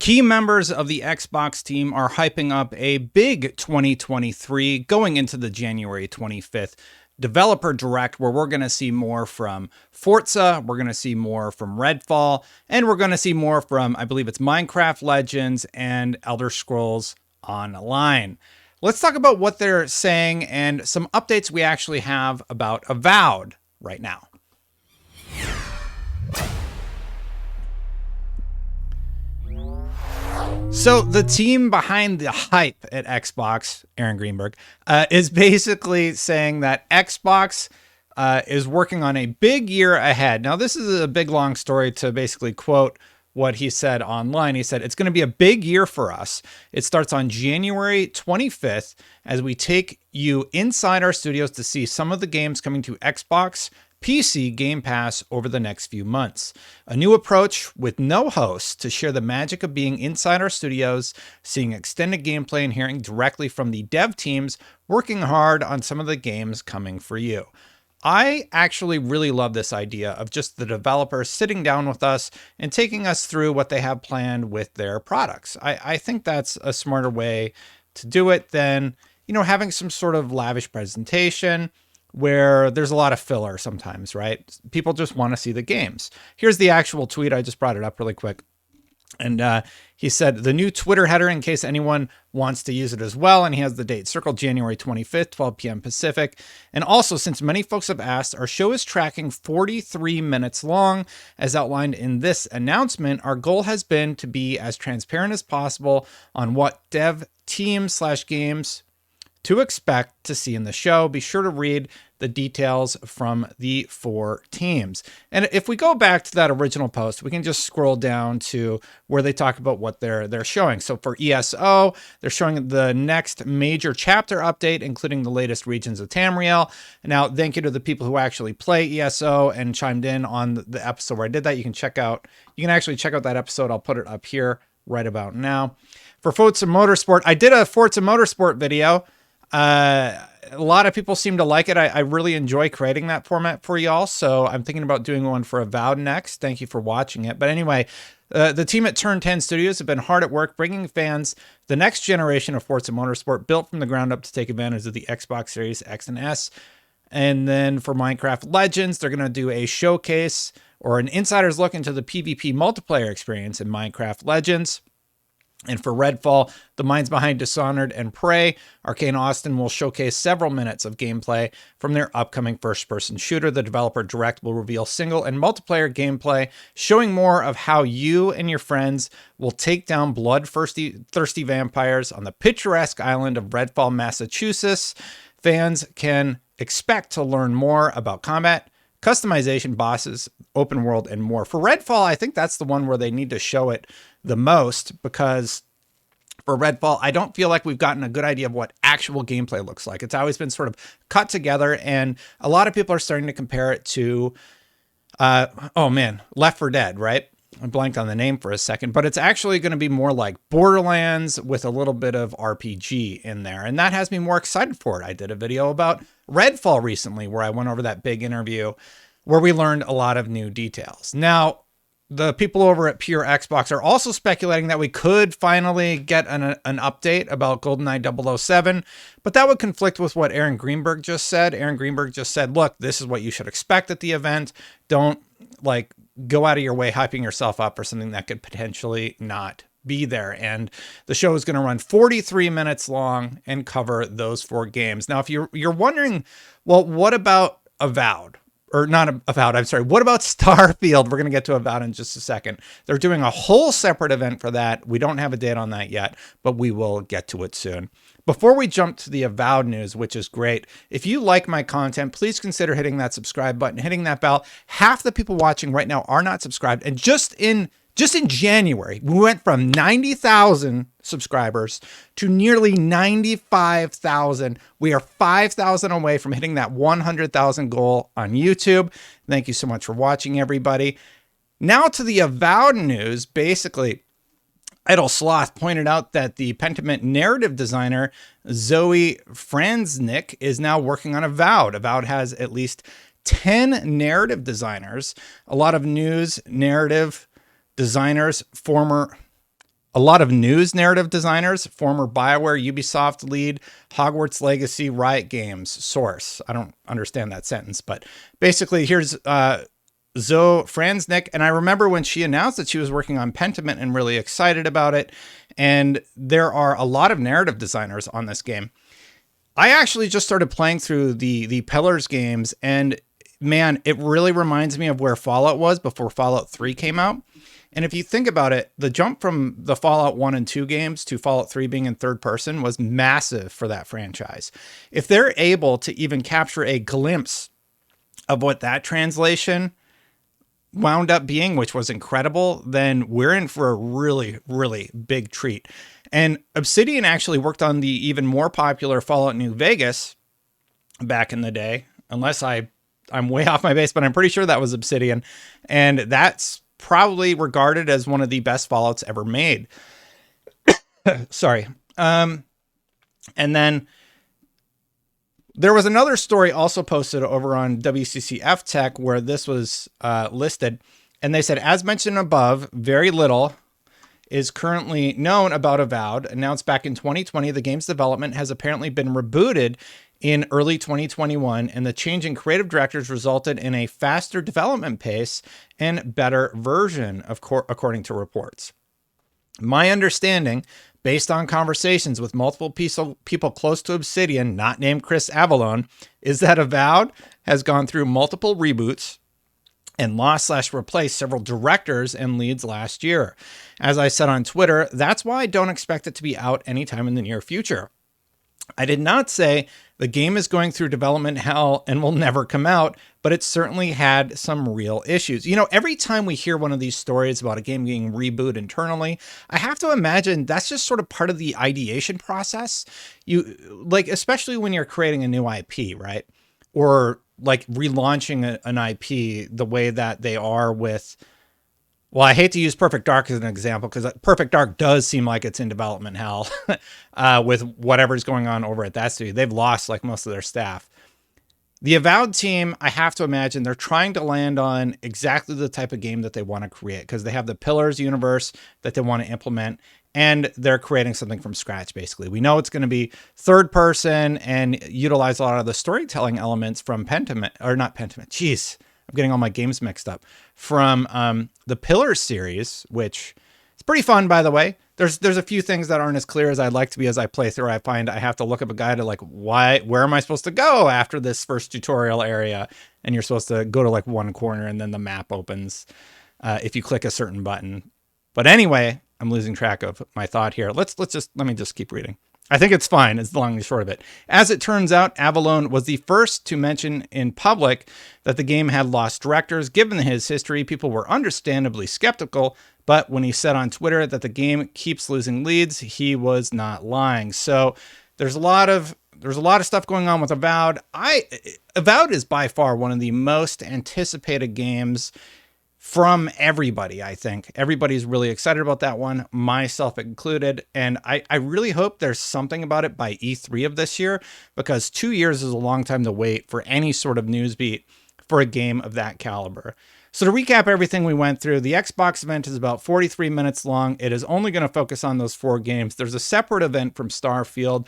Key members of the Xbox team are hyping up a big 2023 going into the January 25th developer direct, where we're going to see more from Forza, we're going to see more from Redfall, and we're going to see more from, I believe it's Minecraft Legends and Elder Scrolls Online. Let's talk about what they're saying and some updates we actually have about Avowed right now. So the team behind the hype at Xbox, Aaron Greenberg, is basically saying that Xbox is working on a big year ahead. Now, this is a big, long story to basically quote what he said online. He said, it's going to be a big year for us. It starts on January 25th as we take you inside our studios to see some of the games coming to Xbox, PC Game Pass over the next few months. A new approach with no hosts to share the magic of being inside our studios, seeing extended gameplay and hearing directly from the dev teams working hard on some of the games coming for you. I actually really love this idea of just the developers sitting down with us and taking us through what they have planned with their products. I think that's a smarter way to do it than, having some sort of lavish presentation where there's a lot of filler sometimes, right? People just want to see the games. Here's the actual tweet. I just brought it up really quick. And he said, the new Twitter header, in case anyone wants to use it as well. And he has the date circled, January 25th, 12 p.m. Pacific. And also, since many folks have asked, our show is tracking 43 minutes long. As outlined in this announcement, our goal has been to be as transparent as possible on what dev team/games to expect to see in the show. Be sure to read the details from the 4 teams. And if we go back to that original post, we can just scroll down to where they talk about what they're showing. So for ESO, they're showing the next major chapter update, including the latest regions of Tamriel. Now, thank you to the people who actually play ESO and chimed in on the episode where I did that. You can actually check out that episode. I'll put it up here right about now. For Forza Motorsport, I did a Forza Motorsport video. A lot of people seem to like it. I really enjoy creating that format for y'all. So I'm thinking about doing one for Avowed next. Thank you for watching it. But anyway, the team at Turn 10 Studios have been hard at work bringing fans the next generation of Forza Motorsport built from the ground up to take advantage of the Xbox Series X and S. And then for Minecraft Legends, they're going to do a showcase or an insider's look into the PvP multiplayer experience in Minecraft Legends. And for Redfall, the minds behind Dishonored and Prey, Arcane Austin will showcase several minutes of gameplay from their upcoming first-person shooter. The developer direct will reveal single and multiplayer gameplay, showing more of how you and your friends will take down bloodthirsty vampires on the picturesque island of Redfall, Massachusetts. Fans can expect to learn more about combat, customization, bosses, open world, and more. For Redfall, I think that's the one where they need to show it the most, because for Redfall, I don't feel like we've gotten a good idea of what actual gameplay looks like. It's always been sort of cut together, and a lot of people are starting to compare it to, Left 4 Dead, right? I blanked on the name for a second, but it's actually going to be more like Borderlands with a little bit of RPG in there. And that has me more excited for it. I did a video about Redfall recently where I went over that big interview where we learned a lot of new details. Now, the people over at Pure Xbox are also speculating that we could finally get an update about GoldenEye 007, but that would conflict with what Aaron Greenberg just said. Aaron Greenberg just said, look, this is what you should expect at the event. Don't go out of your way hyping yourself up for something that could potentially not be there. And the show is going to run 43 minutes long and cover those 4 games. Now, if you're wondering, well, what about Avowed? Or not Avowed, I'm sorry. What about Starfield? We're going to get to Avowed in just a second. They're doing a whole separate event for that. We don't have a date on that yet, but we will get to it soon. Before we jump to the Avowed news, which is great, if you like my content, please consider hitting that subscribe button, hitting that bell. Half the people watching right now are not subscribed. And just in January, we went from 90,000 subscribers to nearly 95,000. We are 5,000 away from hitting that 100,000 goal on YouTube. Thank you so much for watching, everybody. Now to the Avowed news. Basically, Idle Sloth pointed out that the Pentiment narrative designer Zoe Franznik is now working on Avowed. Avowed has at least 10 narrative designers, a lot of news narrative designers, former a lot of news narrative designers, former BioWare, Ubisoft lead, Hogwarts Legacy, Riot Games, source. I don't understand that sentence, but basically here's Zoe Franznik. And I remember when she announced that she was working on Pentiment and really excited about it. And there are a lot of narrative designers on this game. I actually just started playing through the Pillars games, and man, it really reminds me of where Fallout was before Fallout 3 came out. And if you think about it, the jump from the Fallout 1 and 2 games to Fallout 3 being in third person was massive for that franchise. If they're able to even capture a glimpse of what that translation wound up being, which was incredible, then we're in for a really, really big treat. And Obsidian actually worked on the even more popular Fallout New Vegas back in the day, unless I'm way off my base, but I'm pretty sure that was Obsidian. And that's probably regarded as one of the best Fallouts ever made. Sorry. And then there was another story also posted over on WCCF Tech where this was listed. And they said, as mentioned above, very little is currently known about Avowed. Announced back in 2020, the game's development has apparently been rebooted in early 2021, and the change in creative directors resulted in a faster development pace and better version, according to reports. My understanding, based on conversations with multiple people close to Obsidian, not named Chris Avallone, is that Avowed has gone through multiple reboots and lost/replaced several directors and leads last year. As I said on Twitter, that's why I don't expect it to be out anytime in the near future. I did not say the game is going through development hell and will never come out, but it certainly had some real issues. You know, every time we hear one of these stories about a game getting rebooted internally, I have to imagine that's just sort of part of the ideation process. Especially when you're creating a new IP, right? Or like relaunching an IP the way that they are with, well, I hate to use Perfect Dark as an example because Perfect Dark does seem like it's in development hell with whatever's going on over at that studio. They've lost like most of their staff. The Avowed team, I have to imagine they're trying to land on exactly the type of game that they want to create because they have the Pillars universe that they want to implement, and they're creating something from scratch, basically. We know it's going to be third person and utilize a lot of the storytelling elements from Pentiment. Jeez, I'm getting all my games mixed up. From the Pillars series, which is pretty fun, by the way. There's a few things that aren't as clear as I'd like to be as I play through. I find I have to look up a guide to like, where am I supposed to go after this first tutorial area? And you're supposed to go to like one corner and then the map opens if you click a certain button. But anyway, I'm losing track of my thought here. Let me just keep reading. I think it's fine. It's the long and short of it. As it turns out, Avallone was the first to mention in public that the game had lost directors. Given his history, people were understandably skeptical, but when he said on Twitter that the game keeps losing leads, he was not lying. So there's a lot of stuff going on with Avowed. Avowed is by far one of the most anticipated games from everybody, I think. Everybody's really excited about that one, myself included. And I really hope there's something about it by E3 of this year, because 2 years is a long time to wait for any sort of news beat for a game of that caliber. So to recap everything we went through, the Xbox event is about 43 minutes long. It is only going to focus on those 4 games. There's a separate event from Starfield.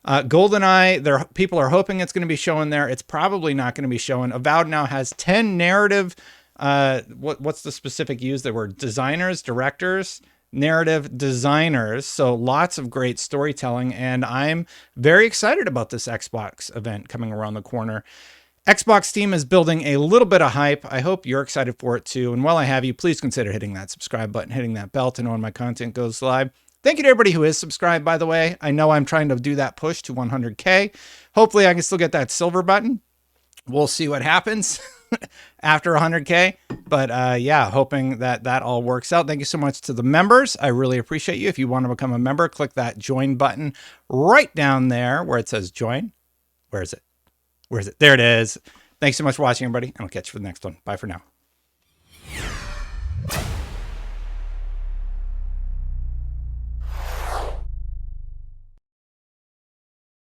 GoldenEye, people are hoping it's going to be showing there. It's probably not going to be showing. Avowed now has 10 narrative what's the specific use? There were designers, directors, narrative designers. So lots of great storytelling. And I'm very excited about this Xbox event coming around the corner. Xbox team is building a little bit of hype. I hope you're excited for it too. And while I have you, please consider hitting that subscribe button, hitting that bell to know when my content goes live. Thank you to everybody who is subscribed, by the way. I know I'm trying to do that push to 100K. Hopefully I can still get that silver button. We'll see what happens after 100K. But yeah, hoping that all works out. Thank you so much to the members. I really appreciate you. If you want to become a member, click that join button right down there where it says join. Where is it? There it is. Thanks so much for watching, everybody, and I'll catch you for the next one. Bye for now.